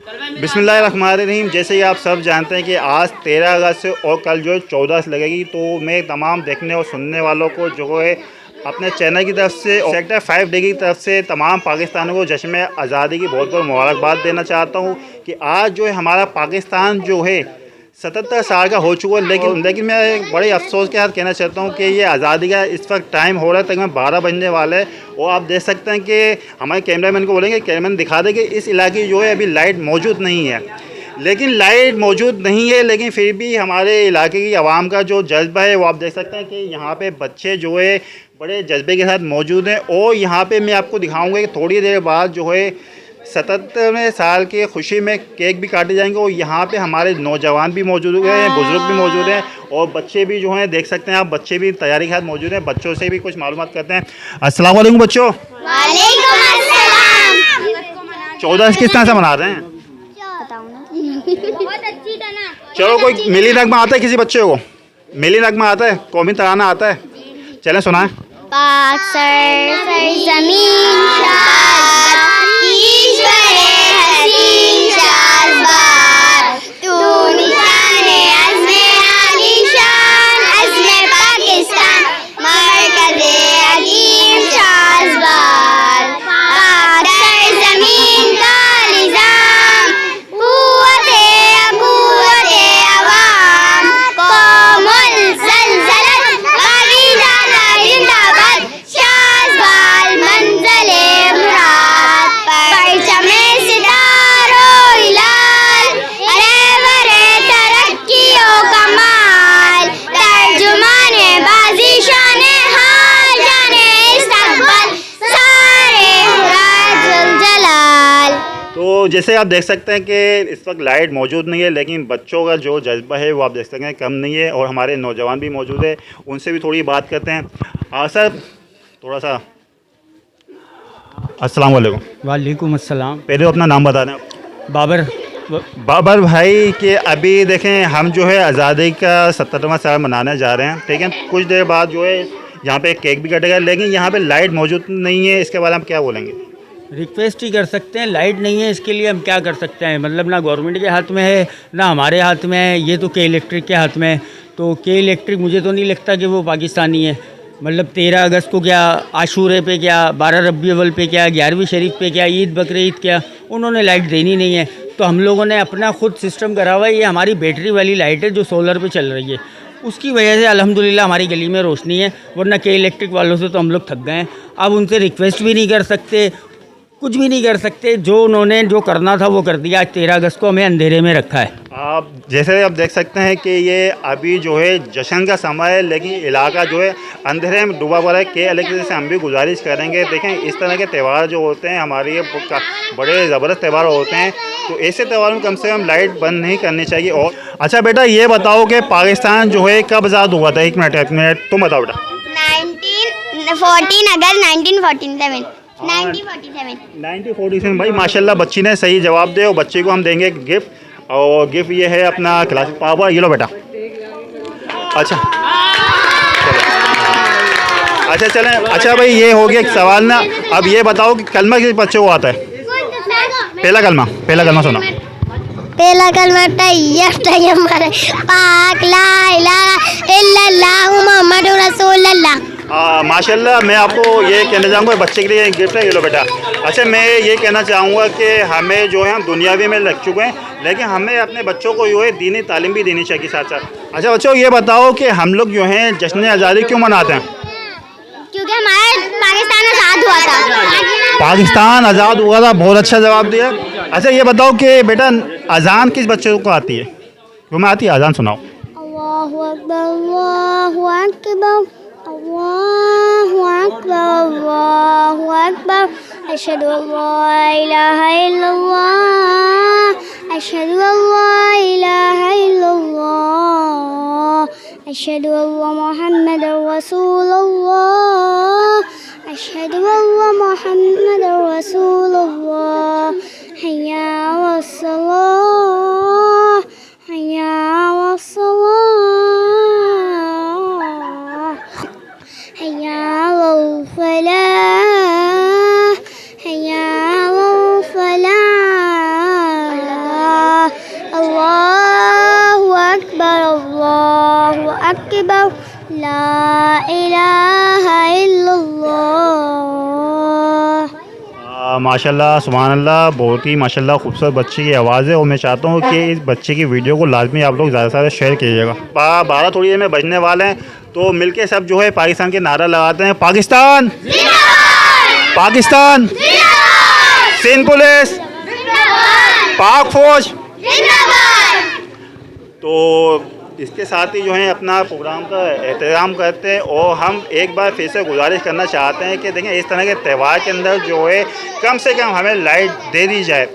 बिस्मिल्लाहिर्रहमानिर्रहीम। जैसे कि आप सब जानते हैं कि आज 13 अगस्त और कल जो है 14 से लगेगी, तो मैं तमाम देखने और सुनने वालों को जो है अपने चैनल की तरफ से और सेक्टर 5D की तरफ से तमाम पाकिस्तानियों को जश्न आज़ादी की बहुत बहुत मुबारकबाद देना चाहता हूँ कि आज जो है हमारा पाकिस्तान जो है 77 साल का हो चुका है। लेकिन मैं एक बड़े अफसोस के साथ कहना चाहता हूँ कि ये आज़ादी का इस वक्त टाइम हो रहा है, तकरीबन 12 बजने वाला है। और आप देख सकते हैं कि हमारे कैमरामैन को बोलेंगे, कैमरामैन दिखा दे कि इस इलाके की जो है अभी लाइट मौजूद नहीं है। लेकिन लाइट मौजूद नहीं है, लेकिन फिर भी हमारे इलाके की आवाम का जो जज्बा है वो आप देख सकते हैं कि यहाँ पे बच्चे जो है बड़े जज्बे के साथ मौजूद हैं। और यहाँ पे मैं आपको दिखाऊंगा कि थोड़ी देर बाद जो है 77वें साल की खुशी में केक भी काटे जाएंगे। और यहाँ पे हमारे नौजवान भी मौजूद हैं, बुज़ुर्ग भी मौजूद हैं और बच्चे भी जो हैं देख सकते हैं आप, बच्चे भी तैयारी के साथ मौजूद हैं। बच्चों से भी कुछ मालूमात करते हैं। अस्सलाम वालेकुम बच्चों। वालेकुम अस्सलाम। 14 किस तरह से मना रहे हैं? बहुत अच्छी था ना। चलो, कोई मिली नगमा आता है किसी बच्चे को? मिली नगमा आता है, कौमी तराना आता है? चलें सुनाएं। पाक सरजमीन शाद ईश्वर हसीन शाज़बार, तू निशाने अज़्मे आलीशान, अज़्मे पाकिस्तान मरकज़े अज़ीम शाज़बार। पाक सरजमीन का निज़ाम, कुव्वते अक़ुव्वते अवाम, कौमुल ज़लज़लत वाक़िदा जिंदाबाद, शाज़बार मंज़िले मुराद, परचमे सितारों हिलाल, रहबरे तरक्कियों कमाल, तर्जुमाने बाज़ी शाने हाल, जाने इस्तक़बाल सारे हुर्राजुल जलाल। तो जैसे आप देख सकते हैं कि इस वक्त लाइट मौजूद नहीं है, लेकिन बच्चों का जो जज्बा है वो आप देख सकते हैं कम नहीं है। और हमारे नौजवान भी मौजूद है, उनसे भी थोड़ी बात करते हैं। सर थोड़ा सा अस्सलाम वालेकुम। वालेकुम अस्सलाम। पहले तो अपना नाम बता दें। बाबर। बाबर भाई के अभी देखें हम जो है आज़ादी का 77वां साल मनाने जा रहे हैं, ठीक है। कुछ देर बाद जो है यहाँ पे केक भी कटेगा, लेकिन यहाँ पे लाइट मौजूद नहीं है। इसके बारे में क्या बोलेंगे? रिक्वेस्ट ही कर सकते हैं, लाइट नहीं है इसके लिए हम क्या कर सकते हैं। मतलब ना गवर्नमेंट के हाथ में है ना हमारे हाथ में है, ये तो के इलेक्ट्रिक के हाथ में है। तो के इलेक्ट्रिक मुझे तो नहीं लगता कि वो पाकिस्तानी है। मतलब 13 अगस्त को क्या, आशूरे पे क्या, 12 रबी अव्वल पे क्या, 11वीं शरीफ पे क्या, ईद बकरीद क्या, उन्होंने लाइट देनी नहीं है। तो हम लोगों ने अपना खुद सिस्टम करा हुआ है। ये हमारी बैटरी वाली लाइट है जो सोलर पे चल रही है, उसकी वजह से अल्हम्दुलिल्लाह हमारी गली में रोशनी है। वरना के इलेक्ट्रिक वालों से तो हम लोग थक गए हैं। अब उनसे रिक्वेस्ट भी नहीं कर सकते, कुछ भी नहीं कर सकते। जो उन्होंने जो करना था वो कर दिया। आज 13 अगस्त को हमें अंधेरे में रखा है। आप जैसे आप देख सकते हैं कि ये अभी जो है जश्न का समय है, लेकिन इलाका जो है अंधेरे में डूबा हुआ है। के इलेक्ट्रिक से हम भी गुजारिश करेंगे, देखें इस तरह के त्यौहार जो होते हैं हमारे बड़े ज़बरदस्त त्यौहार होते हैं, तो ऐसे त्यौहार में कम से कम लाइट बंद नहीं करनी चाहिए। और अच्छा बेटा ये बताओ कि पाकिस्तान जो है कब आज़ाद हुआ था? एक मिनट तुम बताओ बेटा। 14 अगस्त 1947। 1947 भाई माशाल्लाह, बच्ची ने सही जवाब दे। और बच्चे को हम देंगे गिफ्ट, और गिफ्ट ये है अपना क्लास पापा, ये लो बेटा। अच्छा अच्छा चलें। अच्छा भाई ये हो गया एक सवाल ना। अब ये बताओ कि कलमा किस बच्चे को आता है? पहला कलमा सुना। पहला कलमा तैयब तैयब मारे पाक ला इलाहा इल्लल्लाहु मुहम्मदुर रसूलुल्लाह। माशाल्लाह, मैं आपको ये कहना चाहूँगा बच्चे के लिए गिफ्ट है, ये लो बेटा। अच्छा मैं ये कहना चाहूँगा कि हमें जो है हम दुनियावी में लग चुके हैं, लेकिन हमें अपने बच्चों को जो है दीनी तालीम भी देनी चाहिए साथ साथ। अच्छा बच्चों ये बताओ कि हम लोग जो हैं जश्न आज़ादी क्यों मनाते हैं? क्योंकि हमारा पाकिस्तान आज़ाद हुआ था। पाकिस्तान आज़ाद हुआ था, बहुत अच्छा जवाब दिया। अच्छा ये बताओ कि बेटा अजान किस बच्चे को आती है? क्यों में आती है अजान? सुनाओ। अल्लाहु अकबर अल्लाहु अकबर अल्लाहु अकबर अल्लाहु अकबर, अशहदु अल्ला इलाहा इल्लल्लाह, अशहदु अल्ला इलाहा इल्लल्लाह, अशहदु अल्ला मुहम्मदुर रसूलुल्लाह, अशहदु अल्ला मुहम्मदुर रसूलुल्लाह, हय्या अलस्सलाह, हय्या अलस्सलाह, हय्या अलल फलाह, हय्या अलल फलाह। अल्लाहु अकबर ला इलाहा इल्लल्लाह। माशाल्लाह सुभान अल्लाह, बहुत ही माशाल्लाह खूबसूरत बच्चे की आवाज़ है और मैं चाहता हूँ कि इस बच्चे की वीडियो को लाजमी आप लोग ज़्यादा से ज़्यादा शेयर कीजिएगा। 12 थोड़ी देर में बजने वाले हैं, तो मिलके सब जो है पाकिस्तान के नारा लगाते हैं। पाकिस्तान पाकिस्तान, सिंध पुलिस, पाक फौज। तो इसके साथ ही जो है अपना प्रोग्राम का एहतराम करते हैं और हम एक बार फिर से गुजारिश करना चाहते हैं कि देखें इस तरह के त्यौहार के अंदर जो है कम से कम हमें लाइट दे दी जाए।